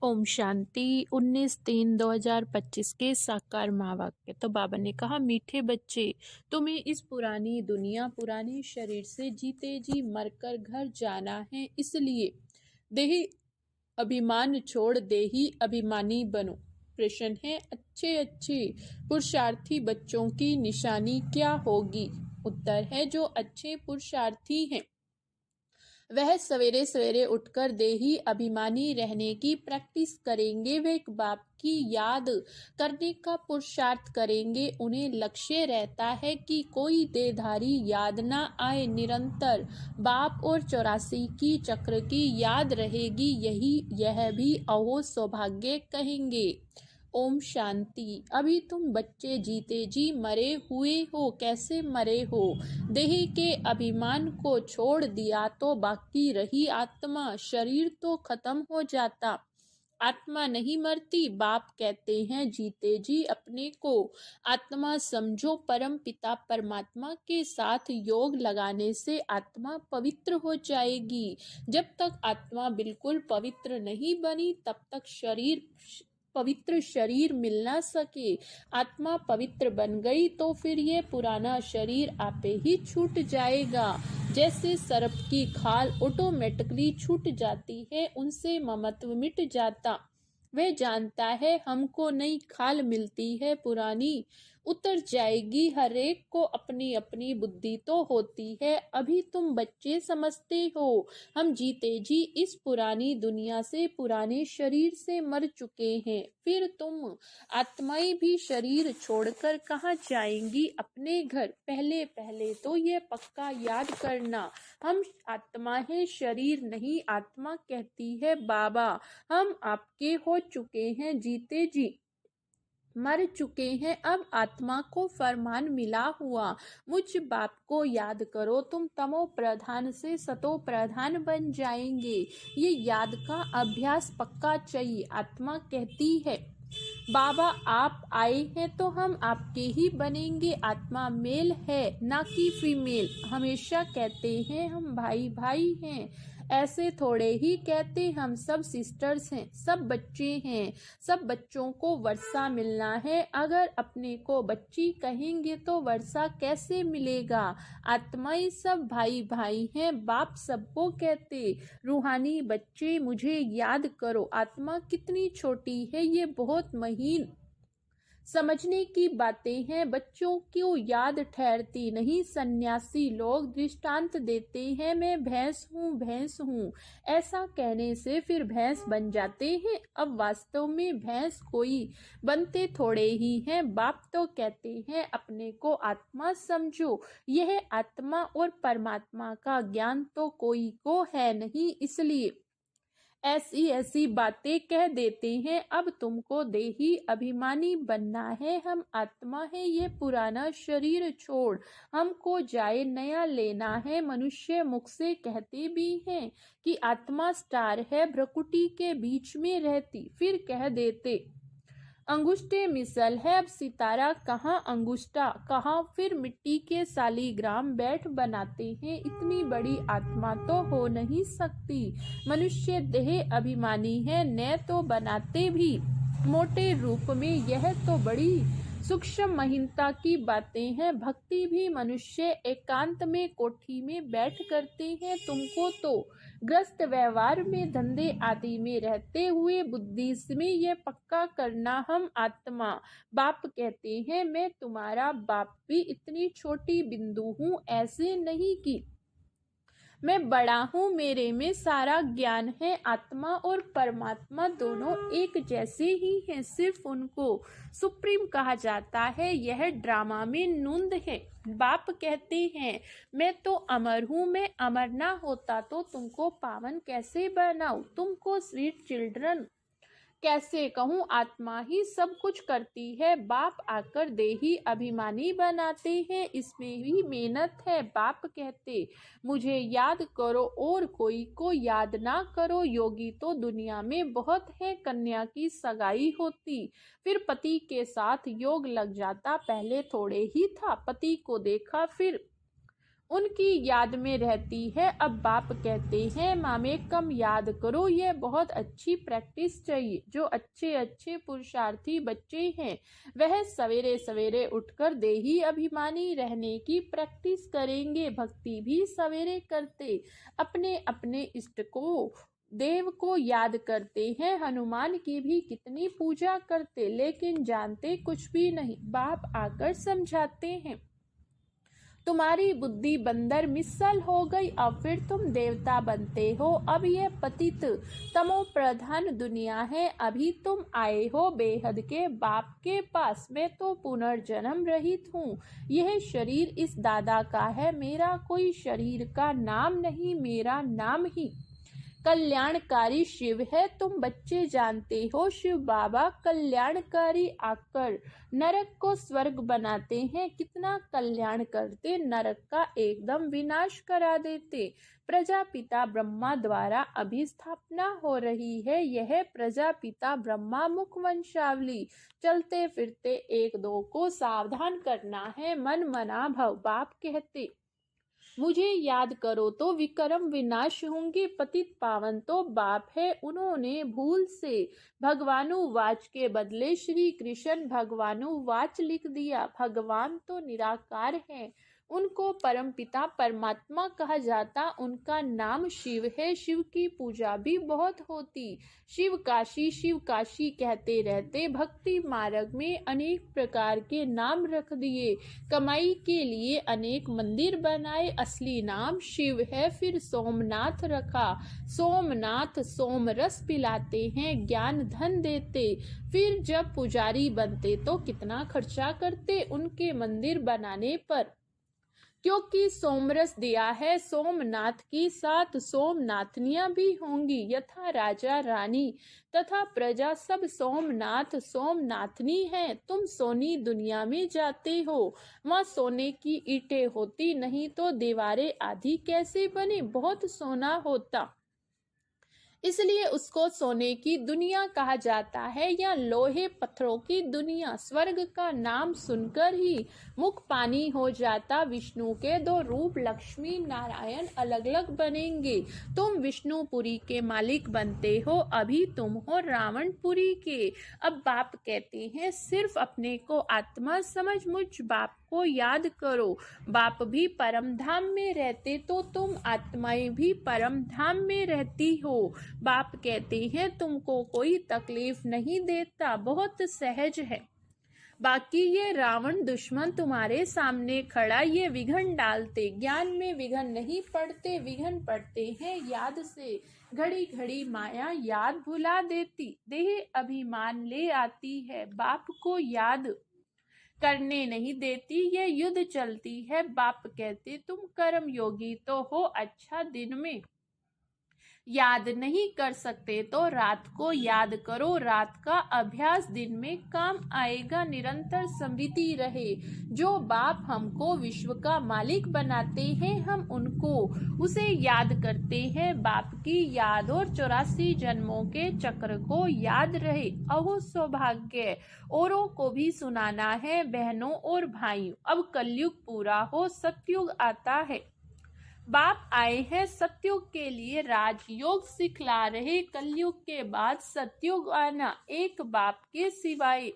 ओम शांति। 19/3/2025 के साकार महावाक्य। तो बाबा ने कहा, मीठे बच्चे, तुम्हें इस पुरानी दुनिया पुराने शरीर से जीते जी मरकर घर जाना है। इसलिए देही अभिमान छोड़ देही अभिमानी बनो। प्रश्न है, अच्छे अच्छे पुरुषार्थी बच्चों की निशानी क्या होगी? उत्तर है, जो अच्छे पुरुषार्थी हैं वह सवेरे सवेरे उठकर देही अभिमानी रहने की प्रैक्टिस करेंगे। वे एक बाप की याद करने का पुरुषार्थ करेंगे। उन्हें लक्ष्य रहता है कि कोई देहधारी याद ना आए। निरंतर बाप और 84 की चक्र की याद रहेगी। यह भी अहो सौभाग्य कहेंगे। ओम शांति। अभी तुम बच्चे जीते जी मरे हुए हो। कैसे मरे हो? देह के अभिमान को छोड़ दिया तो बाकी रही आत्मा। शरीर तो खत्म हो जाता, आत्मा नहीं मरती। बाप कहते हैं, जीते जी अपने को आत्मा समझो। परम पिता परमात्मा के साथ योग लगाने से आत्मा पवित्र हो जाएगी। जब तक आत्मा बिल्कुल पवित्र नहीं बनी तब तक पवित्र शरीर मिल ना सके। आत्मा पवित्र बन गई तो फिर ये पुराना शरीर आपे ही छूट जाएगा। जैसे सर्प की खाल ऑटोमेटिकली छूट जाती है, उनसे ममत्व मिट जाता। वह जानता है हमको नई खाल मिलती है, पुरानी उतर जाएगी। हर एक को अपनी अपनी बुद्धि तो होती है। अभी तुम बच्चे समझते हो हम जीते जी इस पुरानी दुनिया से पुराने शरीर से मर चुके हैं। फिर तुम आत्माएं भी शरीर छोड़कर कहाँ जाएंगी? अपने घर। पहले पहले तो ये पक्का याद करना, हम आत्मा है, शरीर नहीं। आत्मा कहती है, बाबा हम आपके हो चुके हैं, जीते जी मर चुके हैं। अब आत्मा को फरमान मिला हुआ, मुझ बाप को याद करो। तुम तमो प्रधान से सतो प्रधान बन जाएंगे। ये याद का अभ्यास पक्का चाहिए। आत्मा कहती है, बाबा आप आए हैं तो हम आपके ही बनेंगे। आत्मा मेल है ना कि फीमेल। हमेशा कहते हैं हम भाई भाई हैं, ऐसे थोड़े ही कहते हम सब सिस्टर्स हैं। सब बच्चे हैं, सब बच्चों को वर्षा मिलना है। अगर अपने को बच्ची कहेंगे तो वर्षा कैसे मिलेगा? आत्माएं सब भाई भाई हैं। बाप सबको कहते, रूहानी बच्चे मुझे याद करो। आत्मा कितनी छोटी है, ये बहुत महीन समझने की बातें हैं। बच्चों को याद ठहरती नहीं। सन्यासी लोग दृष्टांत देते हैं, मैं भैंस हूँ। ऐसा कहने से फिर भैंस बन जाते हैं। अब वास्तव में भैंस कोई बनते थोड़े ही हैं। बाप तो कहते हैं, अपने को आत्मा समझो। यह आत्मा और परमात्मा का ज्ञान तो कोई को है नहीं, इसलिए ऐसी ऐसी बातें कह देते हैं। अब तुमको देही अभिमानी बनना है। हम आत्मा है, ये पुराना शरीर छोड़ हमको जाए नया लेना है। मनुष्य मुख से कहते भी हैं कि आत्मा स्टार है, भ्रकुटी के बीच में रहती। फिर कह देते, अंगुष्ठे मिसल है, अब सितारा कहाँ अंगुष्ठा कहाँ। फिर मिट्टी के सालीग्राम बैठ बनाते हैं। इतनी बड़ी आत्मा तो हो नहीं सकती। मनुष्य देह अभिमानी है, न तो बनाते भी मोटे रूप में। यह तो बड़ी सूक्ष्म महीनता की बातें हैं। भक्ति भी मनुष्य एकांत में कोठी में बैठ करते हैं। तुमको तो ग्रस्त व्यवहार में, धंधे आदि में रहते हुए बुद्धि में यह पक्का करना, हम आत्मा। बाप कहते हैं, मैं तुम्हारा बाप भी इतनी छोटी बिंदु हूँ, ऐसे नहीं कि मैं बड़ा हूँ, मेरे में सारा ज्ञान है। आत्मा और परमात्मा दोनों एक जैसे ही हैं, सिर्फ उनको सुप्रीम कहा जाता है। यह ड्रामा में नूंद है। बाप कहते हैं, मैं तो अमर हूँ, मैं अमर ना होता तो तुमको पावन कैसे बनाऊं? तुमको स्वीट चिल्ड्रन कैसे कहूँ? आत्मा ही सब कुछ करती है। बाप आकर देही अभिमानी बनाते हैं, इसमें भी मेहनत है। बाप कहते, मुझे याद करो और कोई को याद ना करो। योगी तो दुनिया में बहुत है, कन्या की सगाई होती फिर पति के साथ योग लग जाता। पहले थोड़े ही था, पति को देखा फिर उनकी याद में रहती है। अब बाप कहते हैं मामे कम याद करो, ये बहुत अच्छी प्रैक्टिस चाहिए। जो अच्छे अच्छे पुरुषार्थी बच्चे हैं वह सवेरे सवेरे उठकर देही अभिमानी रहने की प्रैक्टिस करेंगे। भक्ति भी सवेरे करते अपने अपने इष्ट को देव को याद करते हैं। हनुमान की भी कितनी पूजा करते, लेकिन जानते कुछ भी नहीं। बाप आकर समझाते हैं तुम्हारी बुद्धि बंदर मिसल हो गई, अब फिर तुम देवता बनते हो। अब यह पतित तमो प्रधान दुनिया है, अभी तुम आए हो बेहद के बाप के पास। मैं तो पुनर्जन्म रहित हूँ, यह शरीर इस दादा का है। मेरा कोई शरीर का नाम नहीं, मेरा नाम ही कल्याणकारी शिव है। तुम बच्चे जानते हो शिव बाबा कल्याणकारी आकर नरक को स्वर्ग बनाते हैं। कितना कल्याण करते, नरक का एकदम विनाश करा देते। प्रजापिता ब्रह्मा द्वारा अभी स्थापना हो रही है। यह प्रजापिता ब्रह्मा मुख वंशावली। चलते फिरते एक दो को सावधान करना है, मन मना भव। बाप कहते मुझे याद करो तो विक्रम विनाश होंगे। पतित पावन तो बाप है, उन्होंने भूल से भगवानुवाच के बदले श्री कृष्ण भगवानुवाच लिख दिया। भगवान तो निराकार है, उनको परमपिता परमात्मा कहा जाता। उनका नाम शिव है, शिव की पूजा भी बहुत होती। शिव काशी कहते रहते। भक्ति मार्ग में अनेक प्रकार के नाम रख दिए, कमाई के लिए अनेक मंदिर बनाए। असली नाम शिव है, फिर सोमनाथ रखा। सोमनाथ सोमरस पिलाते हैं, ज्ञान धन देते। फिर जब पुजारी बनते तो कितना खर्चा करते उनके मंदिर बनाने पर, क्योंकि सोमरस दिया है सोमनाथ की, साथ सोमनाथनियां भी होंगी। यथा राजा रानी तथा प्रजा सब सोमनाथ सोमनाथनी हैं। तुम सोनी दुनिया में जाते हो, वहाँ सोने की ईंटें होती, नहीं तो दीवारें आधी कैसे बने, बहुत सोना होता, इसलिए उसको सोने की दुनिया कहा जाता है, या लोहे पत्थरों की दुनिया। स्वर्ग का नाम सुनकर ही मुख पानी हो जाता। विष्णु के दो रूप लक्ष्मी नारायण अलग अलग बनेंगे। तुम विष्णुपुरी के मालिक बनते हो, अभी तुम हो रावणपुरी के। अब बाप कहते हैं सिर्फ अपने को आत्मा समझ मुझ बाप को याद करो। बाप भी परम धाम में रहते तो तुम आत्माएं भी परम धाम में रहती हो। बाप कहते हैं तुमको कोई तकलीफ नहीं देता, बहुत सहज है। बाकी ये रावण दुश्मन तुम्हारे सामने खड़ा, ये विघन डालते, ज्ञान में विघन नहीं पड़ते, विघन पड़ते हैं याद से। घड़ी घड़ी माया याद भुला देती, देह अभिमान ले आती है, बाप को याद करने नहीं देती। ये युद्ध चलती है। बाप कहते तुम कर्म योगी तो हो, अच्छा दिन में याद नहीं कर सकते तो रात को याद करो। रात का अभ्यास दिन में काम आएगा, निरंतर स्मृति रहे। जो बाप हमको विश्व का मालिक बनाते हैं, हम उनको उसे याद करते हैं। बाप की याद और 84 जन्मों के चक्र को याद रहे। अहो सौभाग्य औरों को भी सुनाना है बहनों और भाइयों। अब कलयुग पूरा हो, सतयुग आता है। बाप आए हैं सतयुग के लिए, राजयोग सिखला रहे। कलयुग के बाद सतयुग आना, एक बाप के सिवाय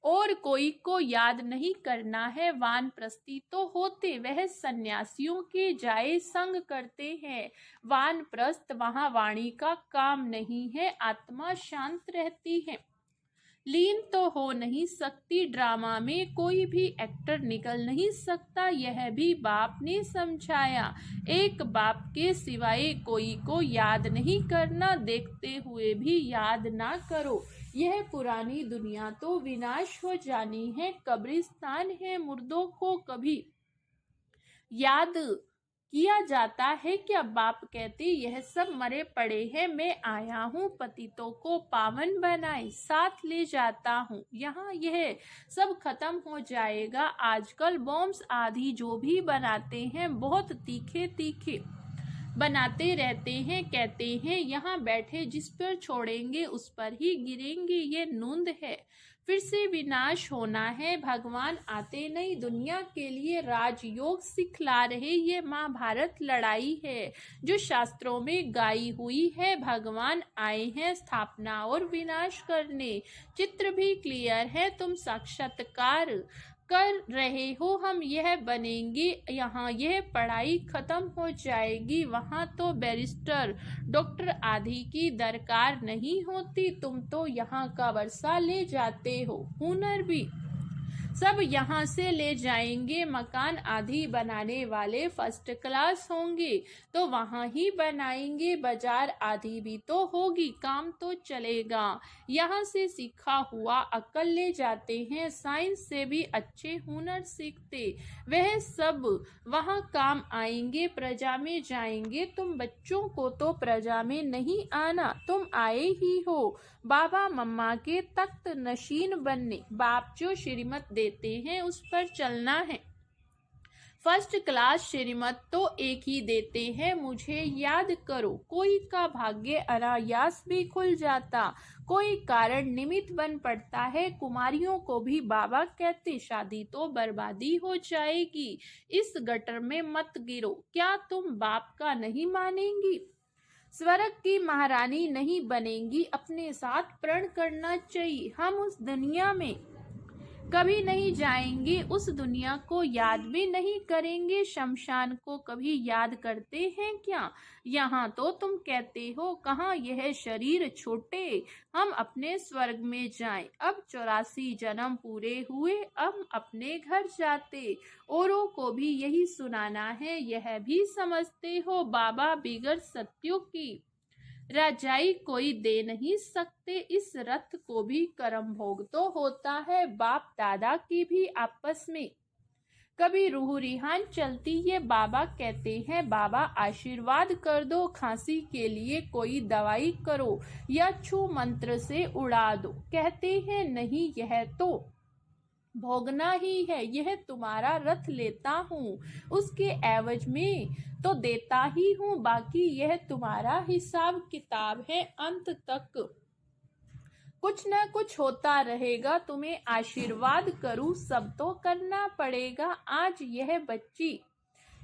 और कोई को याद नहीं करना है। वानप्रस्थी तो होते, वह सन्यासियों के जाए संग करते हैं। वानप्रस्थ वहां वाणी का काम नहीं है, आत्मा शांत रहती है। लीन तो हो नहीं सकती, ड्रामा में कोई भी एक्टर निकल नहीं सकता, यह भी बाप ने समझाया। एक बाप के सिवाय कोई को याद नहीं करना, देखते हुए भी याद ना करो। यह पुरानी दुनिया तो विनाश हो जानी है, कब्रिस्तान है, मुर्दों को कभी याद किया जाता है क्या? बाप कहते यह सब मरे पड़े हैं, मैं आया हूँ पतितों को पावन बनाए, साथ ले जाता हूँ। यहाँ यह सब खत्म हो जाएगा। आजकल बॉम्ब्स आदि जो भी बनाते हैं बहुत तीखे तीखे बनाते रहते हैं, कहते हैं यहाँ बैठे जिस पर छोड़ेंगे उस पर ही गिरेंगे, ये नूंद है। फिर से विनाश होना है। भगवान आते नहीं दुनिया के लिए राजयोग सिखला रहे। ये महाभारत लड़ाई है जो शास्त्रों में गाई हुई है। भगवान आए हैं स्थापना और विनाश करने। चित्र भी क्लियर है, तुम साक्षात्कार कर रहे हो। हम यह बनेंगे, यहाँ यह पढ़ाई खत्म हो जाएगी, वहाँ तो बैरिस्टर डॉक्टर आदि की दरकार नहीं होती। तुम तो यहाँ का वर्षा ले जाते हो, हुनर भी सब यहाँ से ले जाएंगे। मकान आदि बनाने वाले फर्स्ट क्लास होंगे तो वहाँ ही बनाएंगे। बाजार आदि भी तो होगी, काम तो चलेगा। यहाँ से सीखा हुआ अक्ल ले जाते हैं। साइंस से भी अच्छे हुनर सीखते, वह सब वहाँ काम आएंगे। प्रजा में जाएंगे। तुम बच्चों को तो प्रजा में नहीं आना, तुम आए ही हो बाबा मम्मा के तख्त नशीन बनने। बाप जो श्रीमत देते हैं उस पर चलना है। फर्स्ट क्लास श्रीमत तो एक ही देते हैं, मुझे याद करो। कोई का भाग्य अनायास भी खुल जाता, कोई कारण निमित्त बन पड़ता है। कुमारियों को भी बाबा कहते, शादी तो बर्बादी हो जाएगी, इस गटर में मत गिरो। क्या तुम बाप का नहीं मानेंगी? स्वर्ग की महारानी नहीं बनेंगी, अपने साथ प्रण करना चाहिए। हम उस दुनिया में कभी नहीं जाएंगे, उस दुनिया को याद भी नहीं करेंगे। शमशान को कभी याद करते हैं क्या? यहाँ तो तुम कहते हो कहाँ यह शरीर छोटे, हम अपने स्वर्ग में जाएं। अब 84 जन्म पूरे हुए, अब अपने घर जाते। औरों को भी यही सुनाना है, यह भी समझते हो बाबा बिगड़ सत्यों की रजाई कोई दे नहीं सकते। इस रथ को भी कर्म भोग तो होता है। बाप दादा की भी आपस में कभी रूह रिहान चलती। ये बाबा कहते हैं, बाबा आशीर्वाद कर दो, खांसी के लिए कोई दवाई करो या छू मंत्र से उड़ा दो। कहते हैं नहीं, यह तो भोगना ही है। यह तुम्हारा रथ लेता हूँ, उसके एवज में तो देता ही हूँ, बाकी यह तुम्हारा हिसाब किताब है। अंत तक कुछ न कुछ होता रहेगा, तुम्हें आशीर्वाद करूँ सब तो करना पड़ेगा। आज यह बच्ची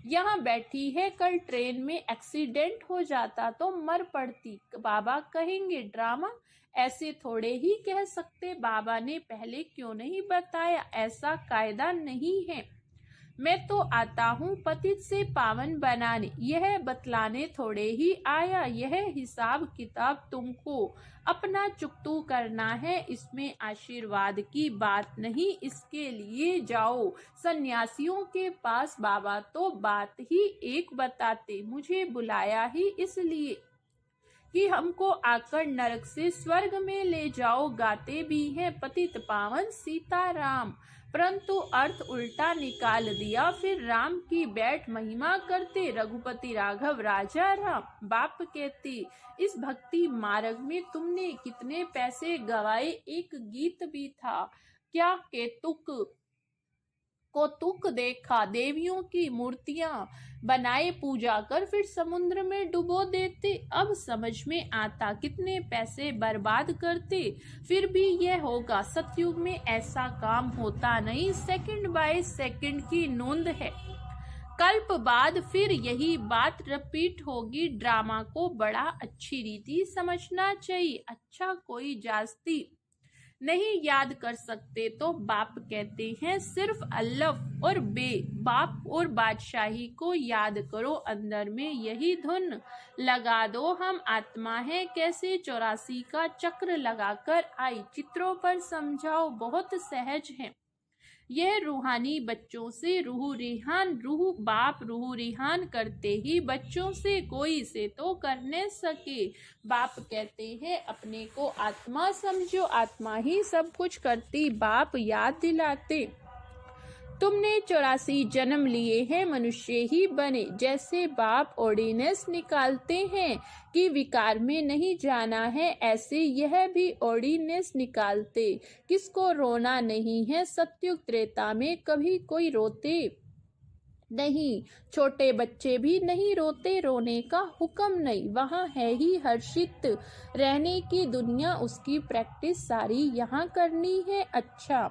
यहाँ बैठी है, कल ट्रेन में एक्सीडेंट हो जाता तो मर पड़ती। बाबा कहेंगे ड्रामा, ऐसे थोड़े ही कह सकते। बाबा ने पहले क्यों नहीं बताया? ऐसा कायदा नहीं है। मैं तो आता हूँ पतित से पावन बनाने, यह बतलाने थोड़े ही आया। यह हिसाब किताब तुमको अपना चुकतू करना है, इसमें आशीर्वाद की बात नहीं। इसके लिए जाओ सन्यासियों के पास, बाबा तो बात ही एक बताते। मुझे बुलाया ही इसलिए कि हमको आकर नरक से स्वर्ग में ले जाओ। गाते भी हैं पतित पावन सीताराम, परंतु अर्थ उल्टा निकाल दिया। फिर राम की बैठ महिमा करते, रघुपति राघव राजा राम। बाप कहती, इस भक्ति मार्ग में तुमने कितने पैसे गवाए। एक गीत भी था, क्या केतुक को तुक देखा, देवियों की मूर्तियां बनाए पूजा कर फिर समुद्र में डुबो देते। अब समझ में आता कितने पैसे बर्बाद करते। फिर भी यह होगा, सतयुग में ऐसा काम होता नहीं। सेकंड बाय सेकंड की नोंद है, कल्प बाद फिर यही बात रिपीट होगी। ड्रामा को बड़ा अच्छी रीति समझना चाहिए। अच्छा कोई जास्ती नहीं याद कर सकते तो बाप कहते हैं सिर्फ अल्लाह और बे बाप और बादशाही को याद करो। अंदर में यही धुन लगा दो, हम आत्मा है कैसे 84 का चक्र लगाकर आई। चित्रों पर समझाओ, बहुत सहज है यह रूहानी बच्चों से। रूह बाप रूह रिहान करते ही बच्चों से, कोई से तो करने सके। बाप कहते हैं अपने को आत्मा समझो, आत्मा ही सब कुछ करती। बाप याद दिलाते, तुमने 84 जन्म लिए हैं, मनुष्य ही बने। जैसे बाप ऑर्डिनेंस निकालते हैं कि विकार में नहीं जाना है, ऐसे यह भी ऑर्डिनेंस निकालते, किसको रोना नहीं है। सत्युग त्रेता में कभी कोई रोते नहीं, छोटे बच्चे भी नहीं रोते, रोने का हुक्म नहीं, वहाँ है ही हर्षित रहने की दुनिया, उसकी प्रैक्टिस सारी यहाँ करनी है। अच्छा,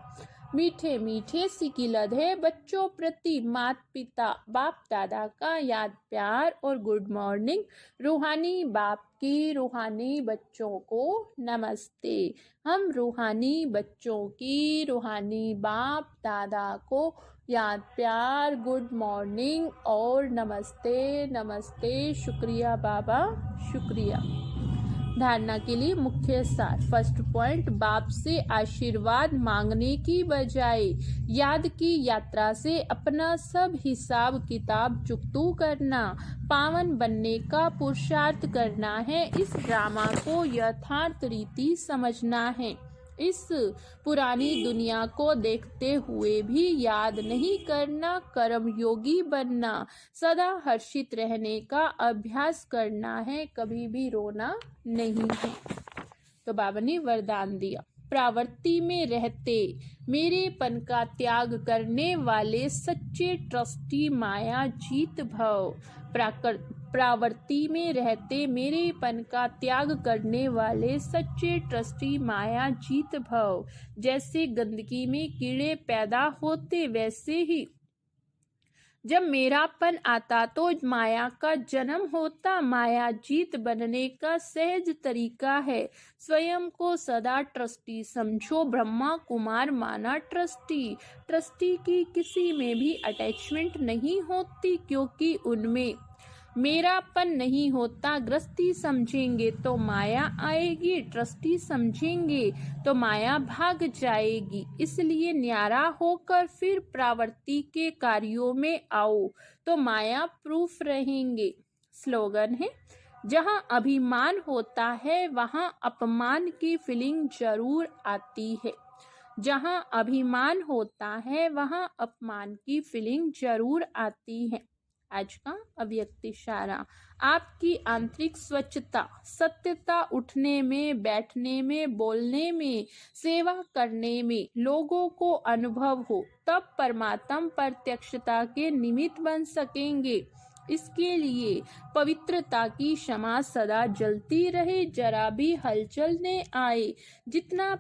मीठे मीठे सी लद है बच्चों प्रति माता पिता बाप दादा का याद प्यार और गुड मॉर्निंग। रूहानी बाप की रूहानी बच्चों को नमस्ते। हम रूहानी बच्चों की रूहानी बाप दादा को याद प्यार गुड मॉर्निंग और नमस्ते नमस्ते। शुक्रिया बाबा, शुक्रिया। धारणा के लिए मुख्य सार। फर्स्ट पॉइंट, बाप से आशीर्वाद मांगने की बजाय याद की यात्रा से अपना सब हिसाब किताब चुकतू करना, पावन बनने का पुरुषार्थ करना है। इस ड्रामा को यथार्थ रीति समझना है। इस पुरानी दुनिया को देखते हुए भी याद नहीं करना, कर्मयोगी बनना, सदा हर्षित रहने का अभ्यास करना है, कभी भी रोना नहीं है। तो बाबा ने वरदान दिया, प्रावर्ती में रहते मेरेपन का त्याग करने वाले सच्चे ट्रस्टी माया जीत भव। प्रावर्ती में रहते मेरेपन का त्याग करने वाले सच्चे ट्रस्टी माया जीत भव। जैसे गंदगी में कीड़े पैदा होते, वैसे ही जब मेरापन आता तो माया का जन्म होता। माया जीत बनने का सहज तरीका है, स्वयं को सदा ट्रस्टी समझो। ब्रह्मा कुमार माना ट्रस्टी। ट्रस्टी की किसी में भी अटैचमेंट नहीं होती, क्योंकि उनमें मेरापन नहीं होता। गृहस्थी समझेंगे तो माया आएगी, ट्रस्टी समझेंगे तो माया भाग जाएगी। इसलिए न्यारा होकर फिर प्रावर्ती के कार्यों में आओ तो माया प्रूफ रहेंगे। स्लोगन है, जहाँ अभिमान होता है वहाँ अपमान की फीलिंग जरूर आती है। जहाँ अभिमान होता है वहाँ अपमान की फीलिंग जरूर आती है। आज का अव्यक्त इशारा, आपकी आंतरिक स्वच्छता, सत्यता, उठने में, बैठने में, बोलने में, सेवा करने में लोगों को अनुभव हो, तब परमात्म प्रत्यक्षता के निमित्त बन सकेंगे। इसके लिए पवित्रता की क्षमा सदा जलती रहे, जरा भी हलचल न आए। जितना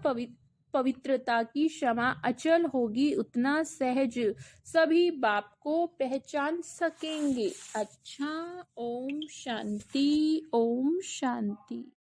पवित्रता की क्षमा अचल होगी, उतना सहज सभी बाप को पहचान सकेंगे। अच्छा, ओम शांति, ओम शांति।